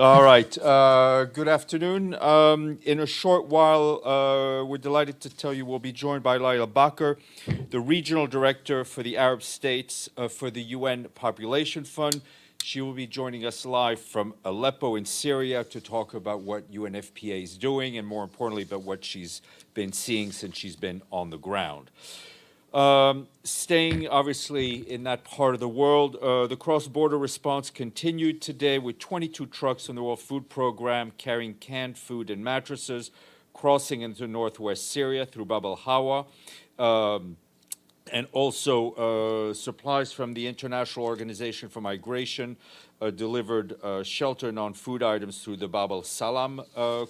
All right. Good afternoon. In a short while, we're delighted to tell you we'll be joined by Laila Bakr, the regional director for the Arab states for the UN Population Fund. She will be joining us live from Aleppo in Syria to talk about what UNFPA is doing and, more importantly, about what she's been seeing since she's been on the ground. Staying obviously in that part of the world, the cross-border response continued today with 22 trucks from the World Food Program carrying canned food and mattresses crossing into northwest Syria through Bab al-Hawa, and also supplies from the International Organization for Migration delivered shelter and non-food items through the al-Salam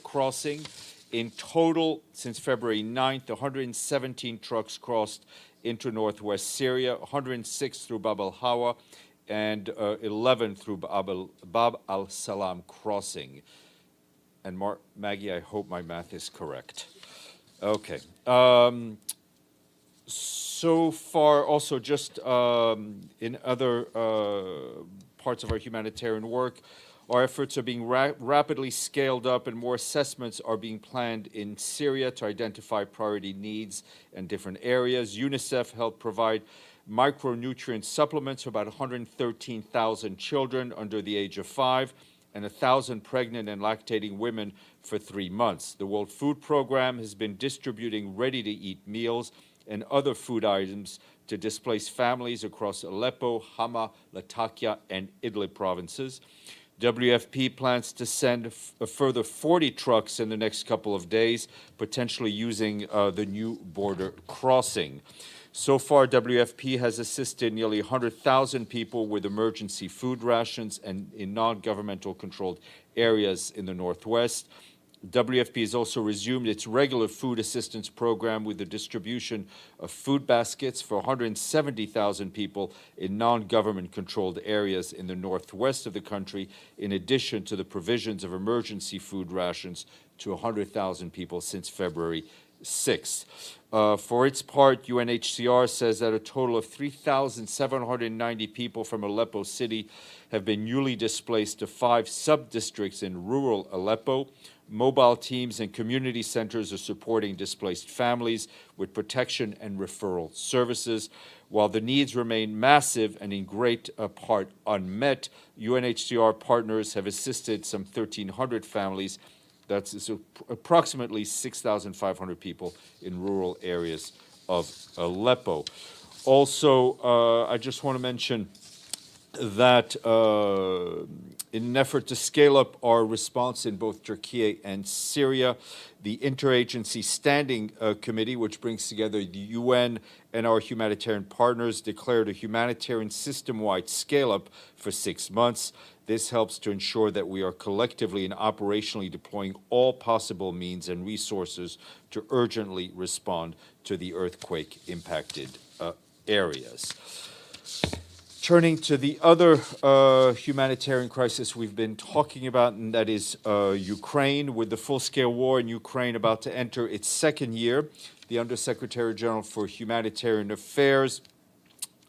crossing. In total, since February 9th, 117 trucks crossed into northwest Syria, 106 through Bab al-Hawa, and 11 through Bab al-Salam crossing. And Maggie, I hope my math is correct. Okay. So far, also just in other parts of our humanitarian work, our efforts are being rapidly scaled up and more assessments are being planned in Syria to identify priority needs in different areas. UNICEF helped provide micronutrient supplements for about 113,000 children under the age of 5 and 1,000 pregnant and lactating women for 3 months. The World Food Program has been distributing ready-to-eat meals and other food items to displaced families across Aleppo, Hama, Latakia, and Idlib provinces. WFP plans to send a further 40 trucks in the next couple of days, potentially using the new border crossing. So far, WFP has assisted nearly 100,000 people with emergency food rations and in non-governmental controlled areas in the Northwest. WFP has also resumed its regular food assistance program with the distribution of food baskets for 170,000 people in non-government controlled areas in the northwest of the country, in addition to the provisions of emergency food rations to 100,000 people since February 6th. For its part, UNHCR says that a total of 3,790 people from Aleppo City have been newly displaced to 5 sub-districts in rural Aleppo. Mobile teams and community centers are supporting displaced families with protection and referral services. While the needs remain massive and in great part unmet, UNHCR partners have assisted some 1,300 families. That's approximately 6,500 people in rural areas of Aleppo. Also, I just want to mention that in an effort to scale up our response in both Turkey and Syria, the Interagency Standing Committee, which brings together the UN and our humanitarian partners, declared a humanitarian system-wide scale-up for 6 months. This helps to ensure that we are collectively and operationally deploying all possible means and resources to urgently respond to the earthquake-impacted areas. Turning to the other humanitarian crisis we've been talking about, and that is Ukraine. With the full-scale war in Ukraine about to enter its second year, the Undersecretary General for Humanitarian Affairs,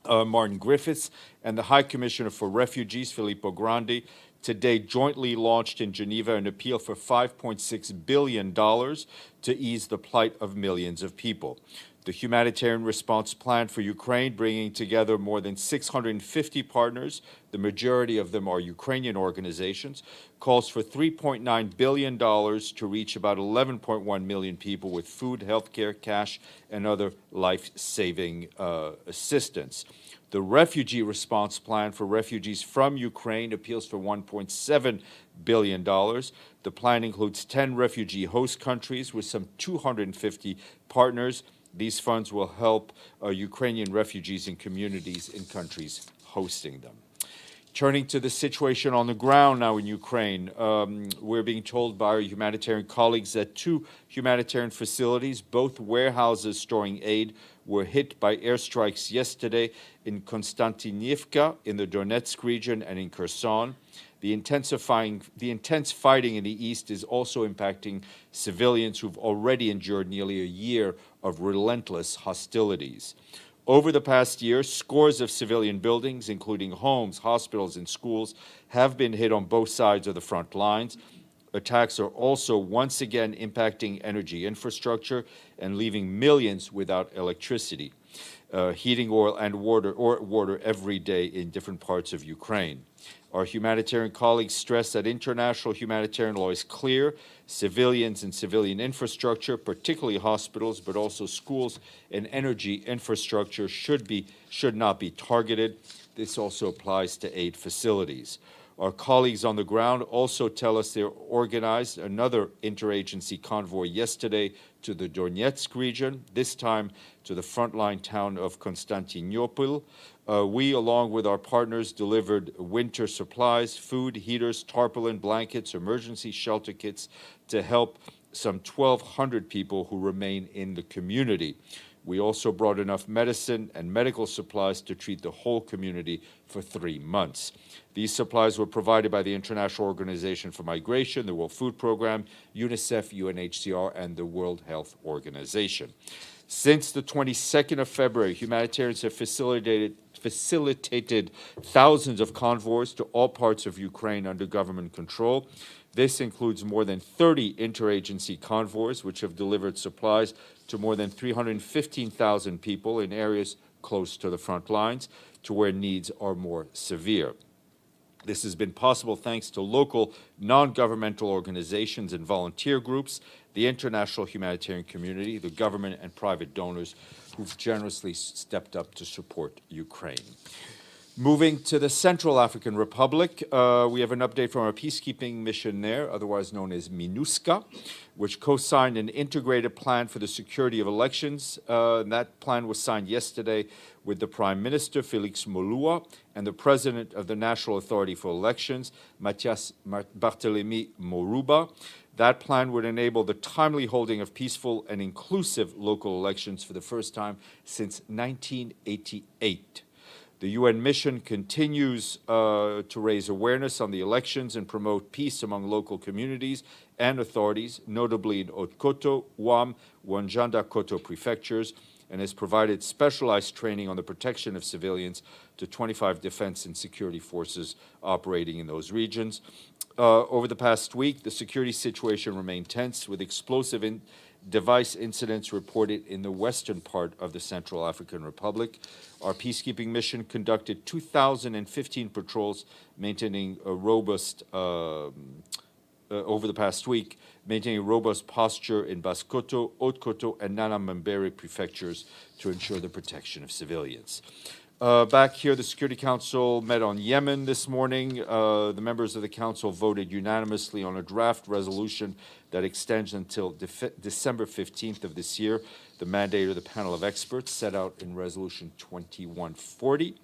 Martin Griffiths, and the High Commissioner for Refugees, Filippo Grandi, today jointly launched in Geneva an appeal for $5.6 billion to ease the plight of millions of people. The humanitarian response plan for Ukraine, bringing together more than 650 partners, the majority of them are Ukrainian organizations, calls for $3.9 billion to reach about 11.1 million people with food, healthcare, cash, and other life-saving assistance. The refugee response plan for refugees from Ukraine appeals for $1.7 billion. The plan includes 10 refugee host countries with some 250 partners. These funds will help Ukrainian refugees and communities in countries hosting them. Turning to the situation on the ground now in Ukraine, we're being told by our humanitarian colleagues that 2 humanitarian facilities, both warehouses storing aid, were hit by airstrikes yesterday in Konstantinivka in the Donetsk region and in Kherson. The intense fighting in the east is also impacting civilians who've already endured nearly a year of relentless hostilities. Over the past year, scores of civilian buildings, including homes, hospitals, and schools, have been hit on both sides of the front lines. Attacks are also once again impacting energy infrastructure and leaving millions without electricity, heating oil, and water every day in different parts of Ukraine. Our humanitarian colleagues stress that international humanitarian law is clear. Civilians and civilian infrastructure, particularly hospitals, but also schools and energy infrastructure should not be targeted. This also applies to aid facilities. Our colleagues on the ground also tell us they organized another interagency convoy yesterday to the Donetsk region, this time to the frontline town of Konstantinopol. We, along with our partners, delivered winter supplies, food, heaters, tarpaulin, blankets, emergency shelter kits to help some 1,200 people who remain in the community. We also brought enough medicine and medical supplies to treat the whole community for 3 months. These supplies were provided by the International Organization for Migration, the World Food Programme, UNICEF, UNHCR, and the World Health Organization. Since the 22nd of February, humanitarians have facilitated thousands of convoys to all parts of Ukraine under government control. This includes more than 30 interagency convoys, which have delivered supplies to more than 315,000 people in areas close to the front lines, to where needs are more severe. This has been possible thanks to local non-governmental organizations and volunteer groups, the international humanitarian community, the government and private donors who've generously stepped up to support Ukraine. Moving to the Central African Republic, we have an update from our peacekeeping mission there, otherwise known as MINUSCA, which co-signed an integrated plan for the security of elections. That plan was signed yesterday with the Prime Minister, Felix Molua, and the President of the National Authority for Elections, Mathias Barthélemy Moruba. That plan would enable the timely holding of peaceful and inclusive local elections for the first time since 1988. The UN mission continues to raise awareness on the elections and promote peace among local communities and authorities, notably in Haute-Koto, Ouam, Wanjanda Koto prefectures, and has provided specialized training on the protection of civilians to 25 defense and security forces operating in those regions. Over the past week, the security situation remained tense, with explosive device incidents reported in the western part of the Central African Republic. Our peacekeeping mission conducted 2,015 patrols, maintaining a robust, over the past week, maintaining a robust posture in Basse-Koto, Haute-Koto, and Nana-Mbere prefectures to ensure the protection of civilians. Back here, the Security Council met on Yemen this morning. The members of the Council voted unanimously on a draft resolution that extends until December 15th of this year the mandate of the panel of experts set out in Resolution 2140.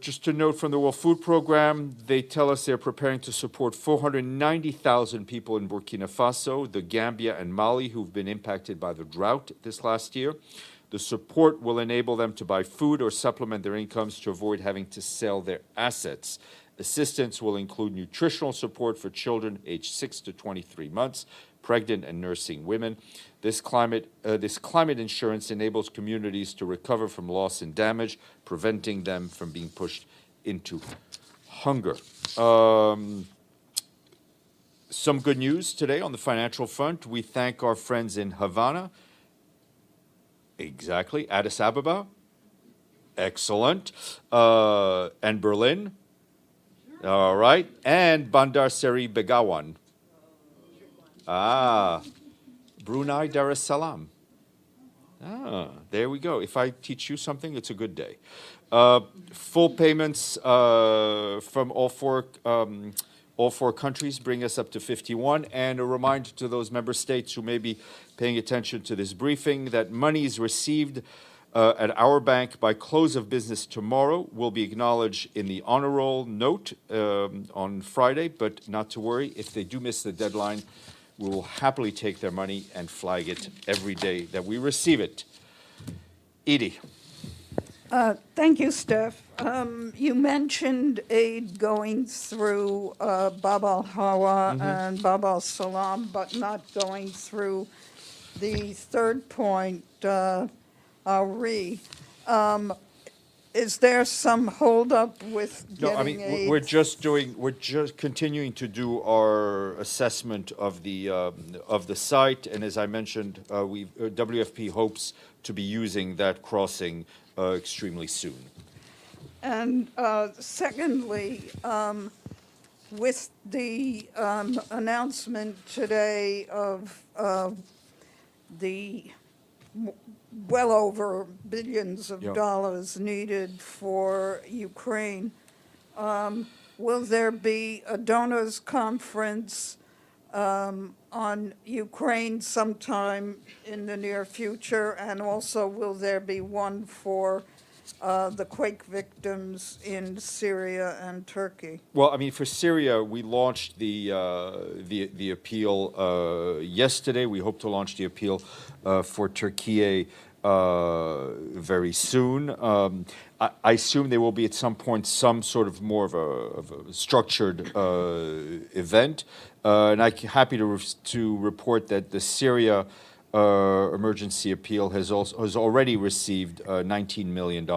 Just a note from the World Food Programme, they tell us they're preparing to support 490,000 people in Burkina Faso, the Gambia, and Mali who've been impacted by the drought this last year. The support will enable them to buy food or supplement their incomes to avoid having to sell their assets. Assistance will include nutritional support for children aged 6 to 23 months, pregnant and nursing women. This climate insurance enables communities to recover from loss and damage, preventing them from being pushed into hunger. Some good news today on the financial front. We thank our friends in Havana. Exactly. Addis Ababa. Excellent. And Berlin. All right. And Bandar Seri Begawan. Brunei Dar es Salaam. There we go. If I teach you something, it's a good day. Full payments from all four countries bring us up to 51. And a reminder to those member states who may be paying attention to this briefing that monies received at our bank by close of business tomorrow will be acknowledged in the honor roll note on Friday, but not to worry. If they do miss the deadline, we will happily take their money and flag it every day that we receive it. Edie. Thank you, Steph. You mentioned aid going through Bab al-Hawa and Bab al-Salam, but not going through the third point, al-Ri. Is there some holdup with No, I getting mean, aid? we're just continuing to do our assessment of the site, and as I mentioned, WFP hopes to be using that crossing extremely soon. And secondly, with the announcement today of the well over billions of Yeah. dollars needed for Ukraine, will there be a donors conference on Ukraine sometime in the near future? And also, will there be one for the quake victims in Syria and Turkey? Well, I mean, for Syria, we launched the appeal yesterday. We hope to launch the appeal for Turkey very soon. I assume there will be at some point some sort of more of a structured event, and I'm happy to report that the Syria emergency appeal has already received $19 million,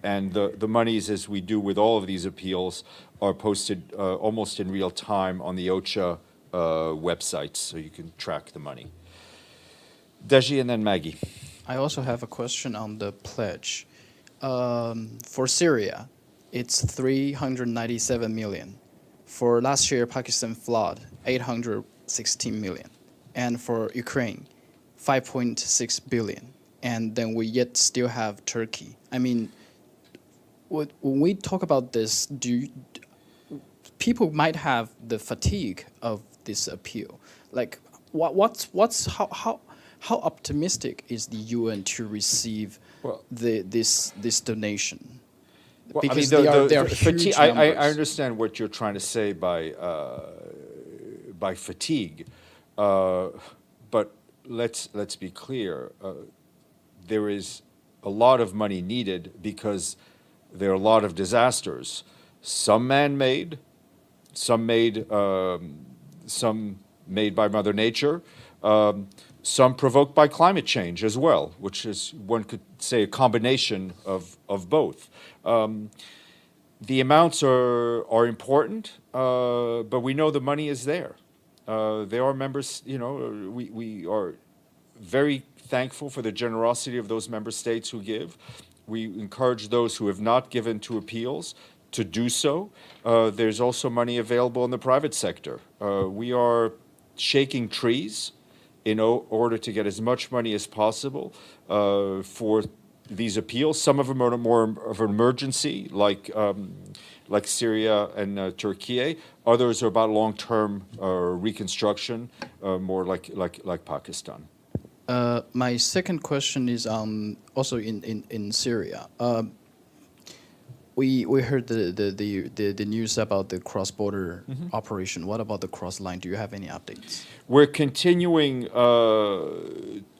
and the monies, as we do with all of these appeals, are posted almost in real time on the OCHA website, so you can track the money. Deji and then Maggie. I also have a question on the pledge. For Syria, it's 397 million. For last year, Pakistan flood, 816 million. And for Ukraine, 5.6 billion. And then we yet still have Turkey. I mean, when we talk about this, people might have the fatigue of this appeal. Like, how optimistic is the UN to receive this donation? Well, Because I mean, they are huge I numbers. understand what you're trying to say by fatigue, but let's be clear. There is a lot of money needed because there are a lot of disasters. Some man-made, some made by Mother Nature. Some provoked by climate change as well, which is, one could say, a combination of both. The amounts are important, but we know the money is there. There are members, we are very thankful for the generosity of those member states who give. We encourage those who have not given to appeals to do so. There's also money available in the private sector. We are shaking trees in order to get as much money as possible for these appeals. Some of them are more of an emergency, like Syria and Turkey. Others are about long-term reconstruction, more like Pakistan. My second question is also in Syria. We heard the news about the cross-border operation. What about the cross-line? Do you have any updates? We're continuing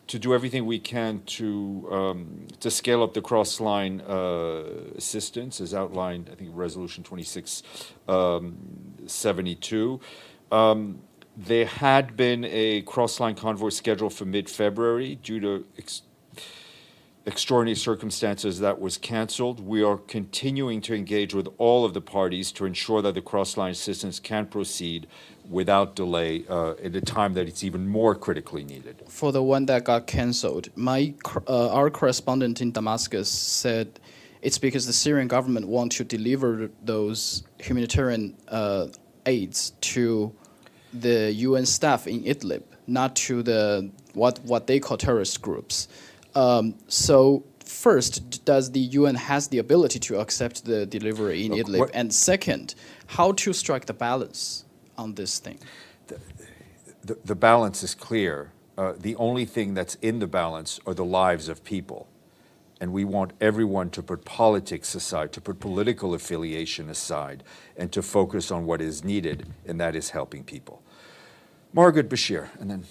to do everything we can to scale up the cross-line assistance, as outlined, I think, Resolution 2672. There had been a cross-line convoy scheduled for mid-February due to extraordinary circumstances that was canceled. We are continuing to engage with all of the parties to ensure that the cross-line assistance can proceed without delay at a time that it's even more critically needed. For the one that got canceled, our correspondent in Damascus said it's because the Syrian government want to deliver those humanitarian aids to the UN staff in Idlib, not to the what they call terrorist groups. So first, does the UN has the ability to accept the delivery in Idlib? And second, how to strike the balance on this thing? The balance is clear. The only thing that's in the balance are the lives of people. And we want everyone to put politics aside, to put political affiliation aside, and to focus on what is needed, and that is helping people. Margaret Bashir, and then...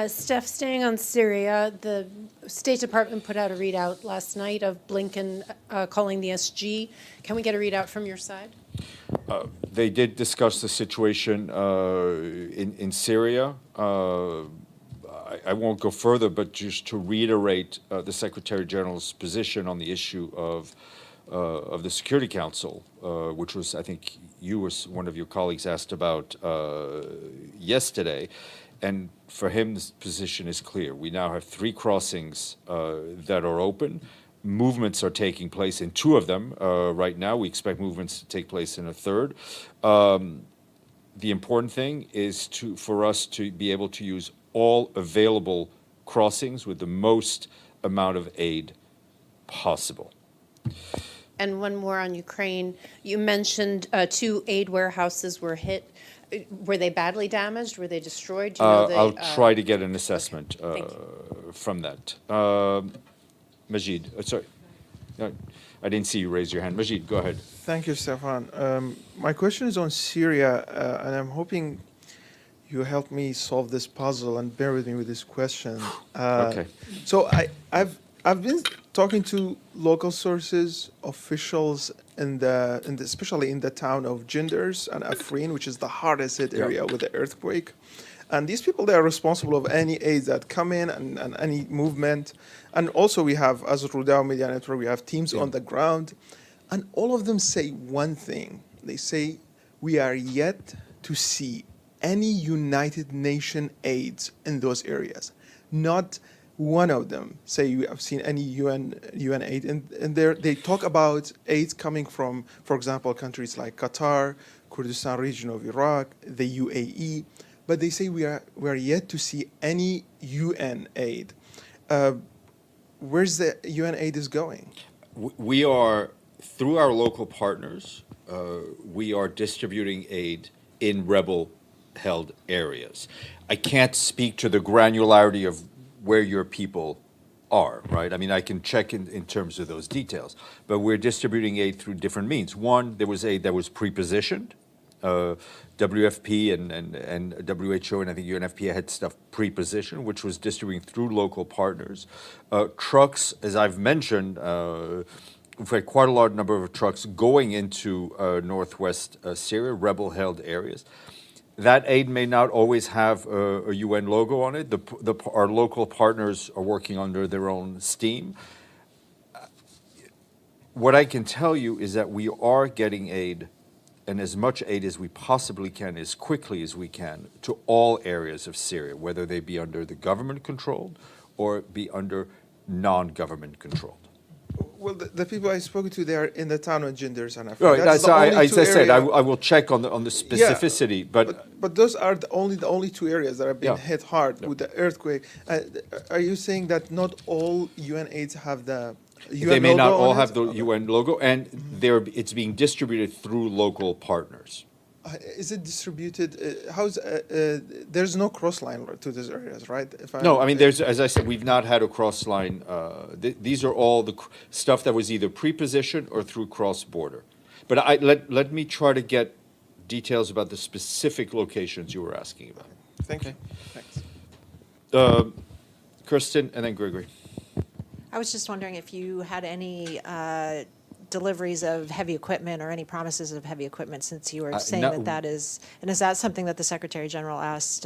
Steph, staying on Syria, the State Department put out a readout last night of Blinken calling the SG. Can we get a readout from your side? They did discuss the situation in Syria. I won't go further, but just to reiterate the Secretary General's position on the issue of the Security Council, which was, I think, one of your colleagues asked about yesterday. And for him, this position is clear. We now have 3 crossings that are open. Movements are taking place in 2 of them right now. We expect movements to take place in a 3rd. The important thing is for us to be able to use all available crossings with the most amount of aid possible. And one more on Ukraine. You mentioned 2 aid warehouses were hit. Were they badly damaged? Were they destroyed? Do you know I'll try to get an assessment Thank from that. Majid, sorry. No, I didn't see you raise your hand. Majid, go ahead. Thank you, Stéphane. My question is on Syria, and I'm hoping you help me solve this puzzle and bear with me with this question. Okay. So I've been talking to local sources, officials, especially in the town of Jinders and Afrin, which is the hardest hit area with the earthquake. And these people, they are responsible of any aids that come in and any movement. And also we have, as Rudao Media Network, we have teams on the ground. And all of them say one thing. They say, we are yet to see any United Nations aids in those areas. Not one of them say you have seen any UN aid. And there they talk about aids coming from, for example, countries like Qatar, Kurdistan region of Iraq, the UAE. But they say we are yet to see any UN aid. Where's the UN aid is going? We are, through our local partners, we are distributing aid in rebel-held areas. I can't speak to the granularity of where your people are, right? I mean, I can check in terms of those details, but we're distributing aid through different means. One, there was aid that was pre-positioned. WFP and WHO and I think UNFPA had stuff pre-positioned, which was distributing through local partners. Trucks, as I've mentioned, we've had quite a large number of trucks going into northwest Syria, rebel-held areas. That aid may not always have a UN logo on it. Our local partners are working under their own steam. What I can tell you is that we are getting aid, and as much aid as we possibly can, as quickly as we can, to all areas of Syria, whether they be under the government-controlled or be under non-government controlled. Well, the people I spoke to, they are in the town of Jinders and Afrin. Right, That's so the only as two I said, area- I will check on the specificity, but those are the only 2 areas that have been Yeah. hit hard with the earthquake. Are you saying that not all UN aids have the UN they may not logo all on have it? the UN logo, and it's being distributed through local partners. Is it distributed? There's no cross line to these areas, right? No, I mean, as I said, we've not had a cross line. These are all the stuff that was either pre-positioned or through cross-border. But let me try to get details about the specific locations you were asking about. Thank you. Thanks. Kirsten and then Gregory. I was just wondering if you had any deliveries of heavy equipment or any promises of heavy equipment, since you were saying no. that is, and is that something that the Secretary General asked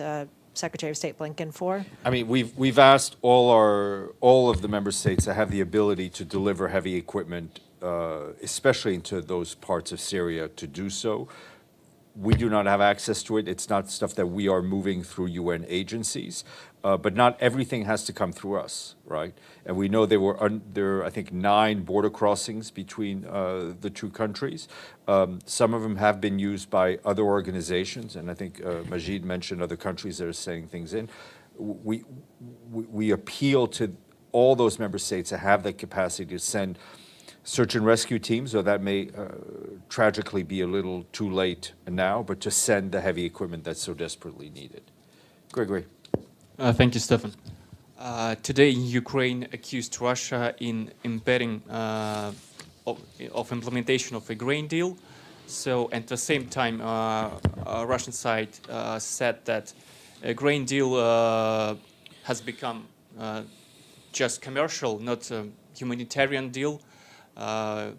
Secretary of State Blinken for? I mean, we've asked all of the member states to have the ability to deliver heavy equipment, especially into those parts of Syria, to do so. We do not have access to it. It's not stuff that we are moving through UN agencies, but not everything has to come through us, right? And we know there were, I think, 9 border crossings between the 2 countries. Some of them have been used by other organizations, and I think Majid mentioned other countries that are sending things in. We appeal to all those member states to have the capacity to send search and rescue teams, so that may tragically be a little too late now, but to send the heavy equipment that's so desperately needed. Gregory. Thank you, Stéphane. Today, Ukraine accused Russia in embedding of implementation of a grain deal. So, at the same time, Russian side said that a grain deal has become just commercial, not a humanitarian deal,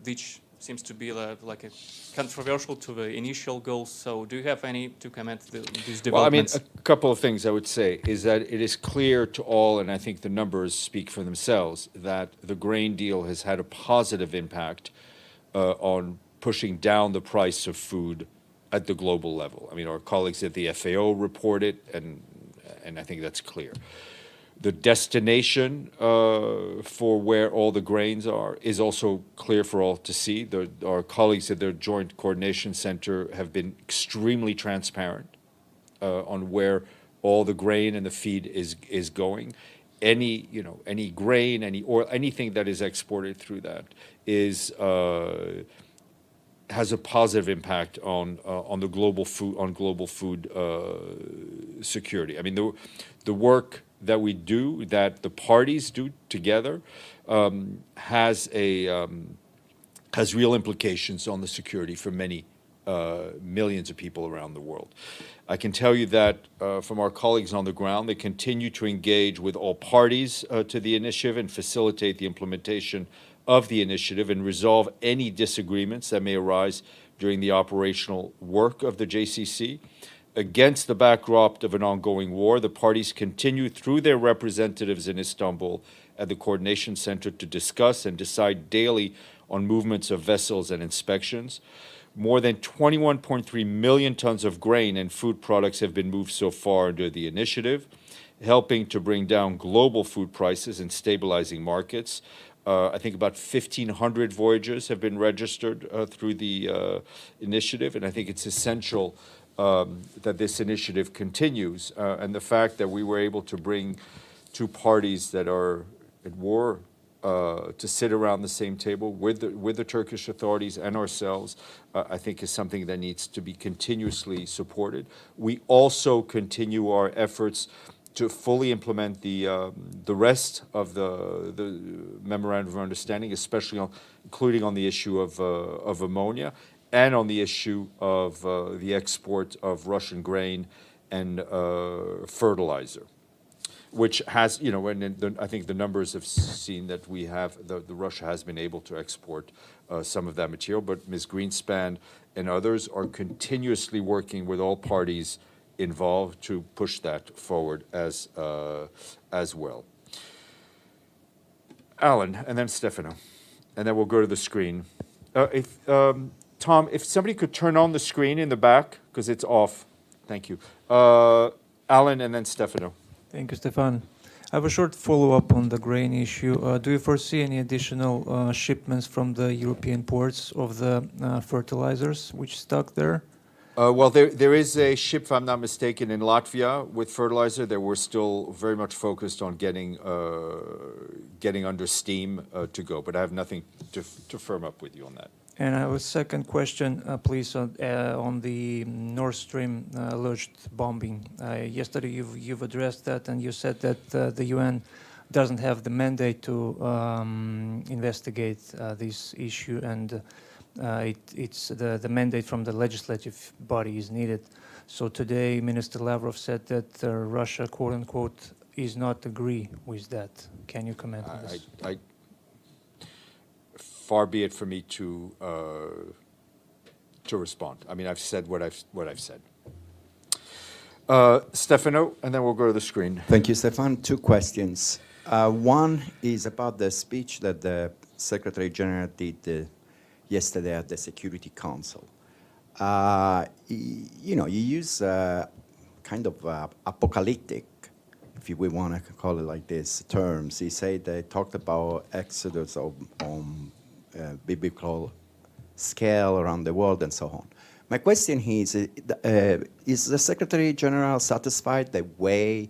which seems to be like a controversial to the initial goals. So do you have any to comment these Well, I mean, developments? a couple of things I would say is that it is clear to all, and I think the numbers speak for themselves, that the grain deal has had a positive impact on pushing down the price of food at the global level. I mean, our colleagues at the FAO report it, and I think that's clear. The destination for where all the grains are is also clear for all to see. Our colleagues at the Joint Coordination Center have been extremely transparent on where all the grain and the feed is going. Any grain, any oil, anything that is exported through that is has a positive impact on the global food security. I mean, the work that we do, that the parties do together, has real implications on the security for many millions of people around the world. I can tell you that from our colleagues on the ground, they continue to engage with all parties to the initiative and facilitate the implementation of the initiative and resolve any disagreements that may arise during the operational work of the JCC. Against the backdrop of an ongoing war, the parties continue through their representatives in Istanbul at the Coordination Center to discuss and decide daily on movements of vessels and inspections. More than 21.3 million tons of grain and food products have been moved so far under the initiative, helping to bring down global food prices and stabilizing markets. I think about 1,500 voyages have been registered through the initiative, and I think it's essential that this initiative continues. And the fact that we were able to bring two parties that are at war to sit around the same table with the Turkish authorities and ourselves, I think is something that needs to be continuously supported. We also continue our efforts to fully implement the rest of the memorandum of understanding, especially including on the issue of ammonia and on the issue of the export of Russian grain and fertilizer, which has, and I think the numbers have seen that we have, the Russia has been able to export some of that material, but Ms. Greenspan and others are continuously working with all parties involved to push that forward as well. Alan, and then Stefano, and then we'll go to the screen. Tom, if somebody could turn on the screen in the back, because it's off. Thank you. Alan, and then Stefano. Thank you, Stéphane. I have a short follow-up on the grain issue. Do you foresee any additional shipments from the European ports of the fertilizers which stuck there? Well, there is a ship, if I'm not mistaken, in Latvia with fertilizer that we're still very much focused on getting under steam to go, but I have nothing to firm up with you on that. And I have a second question, please, on the Nord Stream alleged bombing. Yesterday, you've addressed that, and you said that the UN doesn't have the mandate to investigate this issue, and it's the mandate from the legislative body is needed. So today, Minister Lavrov said that Russia, quote unquote, is not agree with that. Can you comment on this? Far be it for me to respond. I mean, I've said what I've said. Stefano, and then we'll go to the screen. Thank you, Stéphane. Two questions. One is about the speech that the Secretary General did yesterday at the Security Council. You use kind of apocalyptic, if we want to call it like this, terms. He said they talked about exodus on biblical scale around the world and so on. My question is the Secretary General satisfied the way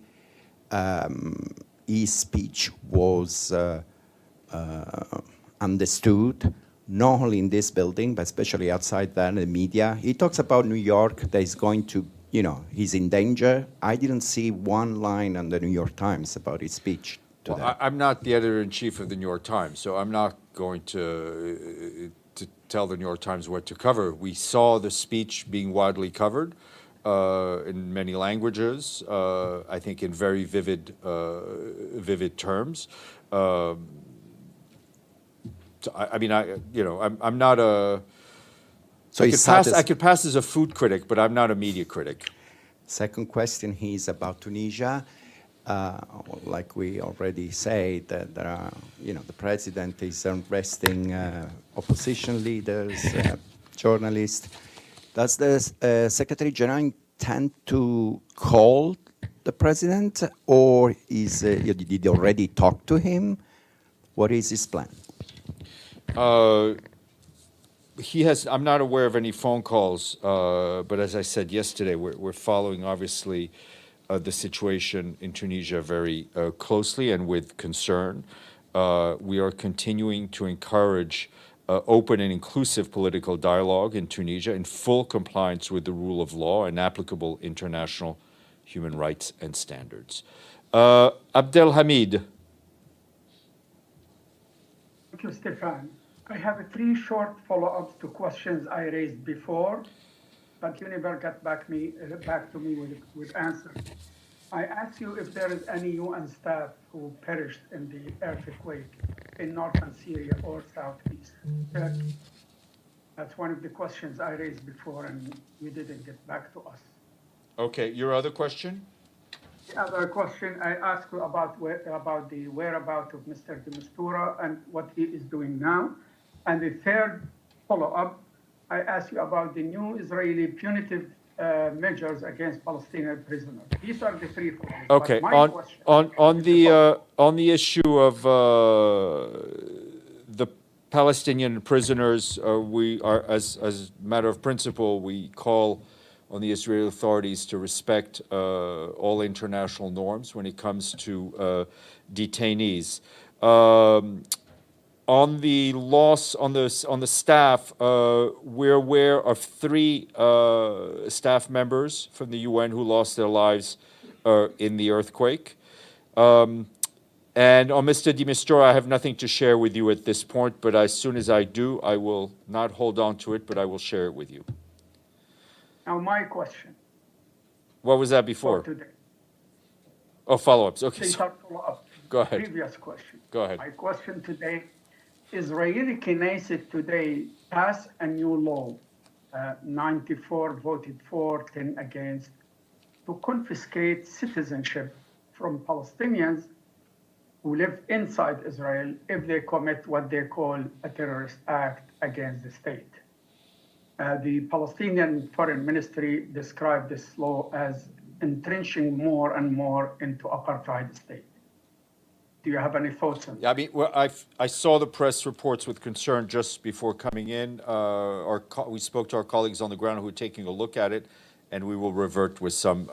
his speech was understood, not only in this building, but especially outside that, in the media? He talks about New York that is going to, he's in danger. I didn't see one line on the New York Times about his speech. Well, I'm not the editor-in-chief of the New York Times, so I'm not going to tell the New York Times what to cover. We saw the speech being widely covered in many languages, I think in very vivid terms. So I mean, I'm not a. So he's I could pass as a food critic, but I'm not a media critic. Second question is about Tunisia. Like we already said, that there are, the president is arresting opposition leaders, journalists. Does the Secretary General intend to call the president, or did he already talk to him? What is his plan? I'm not aware of any phone calls, but as I said yesterday, we're following, obviously, the situation in Tunisia very closely and with concern. We are continuing to encourage open and inclusive political dialogue in Tunisia in full compliance with the rule of law and applicable international human rights and standards. Abdelhamid. Thank you, Stéphane. I have 3 short follow-ups to questions I raised before, but you never got back to me with answers. I asked you if there is any UN staff who perished in the earthquake in northern Syria or southeast Turkey. That's one of the questions I raised before, and you didn't get back to us. Okay, your other question? The other question I asked you about the whereabouts of Mr. de Mistura and what he is doing now. And the third follow-up, I asked you about the new Israeli punitive measures against Palestinian prisoners. These are the 3 follow-ups. Okay, on the issue of the Palestinian prisoners, we are, as a matter of principle, we call on the Israeli authorities to respect all international norms when it comes to detainees. On the loss on the staff, we're aware of 3 staff members from the UN who lost their lives in the earthquake. And on Mr. de Mistura, I have nothing to share with you at this point, but as soon as I do, I will not hold on to it, but I will share it with you. Now, my question. What was that before? For today. Oh, follow-ups. Okay. These are follow-ups. Go ahead. Previous question. Go ahead. My question today, Israeli Knesset today passed a new law, 94 voted for, 10 against, to confiscate citizenship from Palestinians who live inside Israel if they commit what they call a terrorist act against the state. The Palestinian Foreign Ministry described this law as entrenching more and more into apartheid state. Do you have any thoughts on that? Yeah, I mean, well, I saw the press reports with concern just before coming in. We spoke to our colleagues on the ground who are taking a look at it, and we will revert with some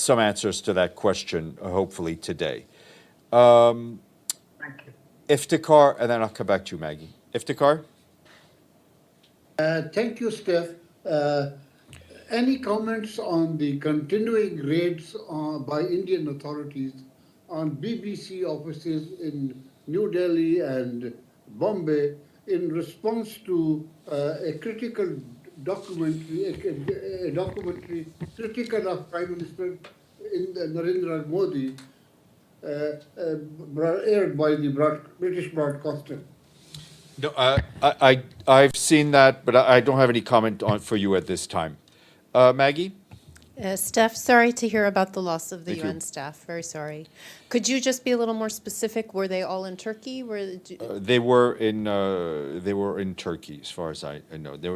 answers to that question, hopefully today. Thank you. Iftikhar, and then I'll come back to you, Maggie. Iftikhar? Thank you, Steph. Any comments on the continuing raids by Indian authorities on BBC offices in New Delhi and Bombay in response to a critical documentary critical of Prime Minister Narendra Modi aired by the British broadcaster? No, I've seen that, but I don't have any comment for you at this time. Maggie? Steph, sorry to hear about the loss of the Thank you. UN staff. Very sorry. Could you just be a little more specific? Were they all in Turkey? They were in Turkey, as far as I know. They were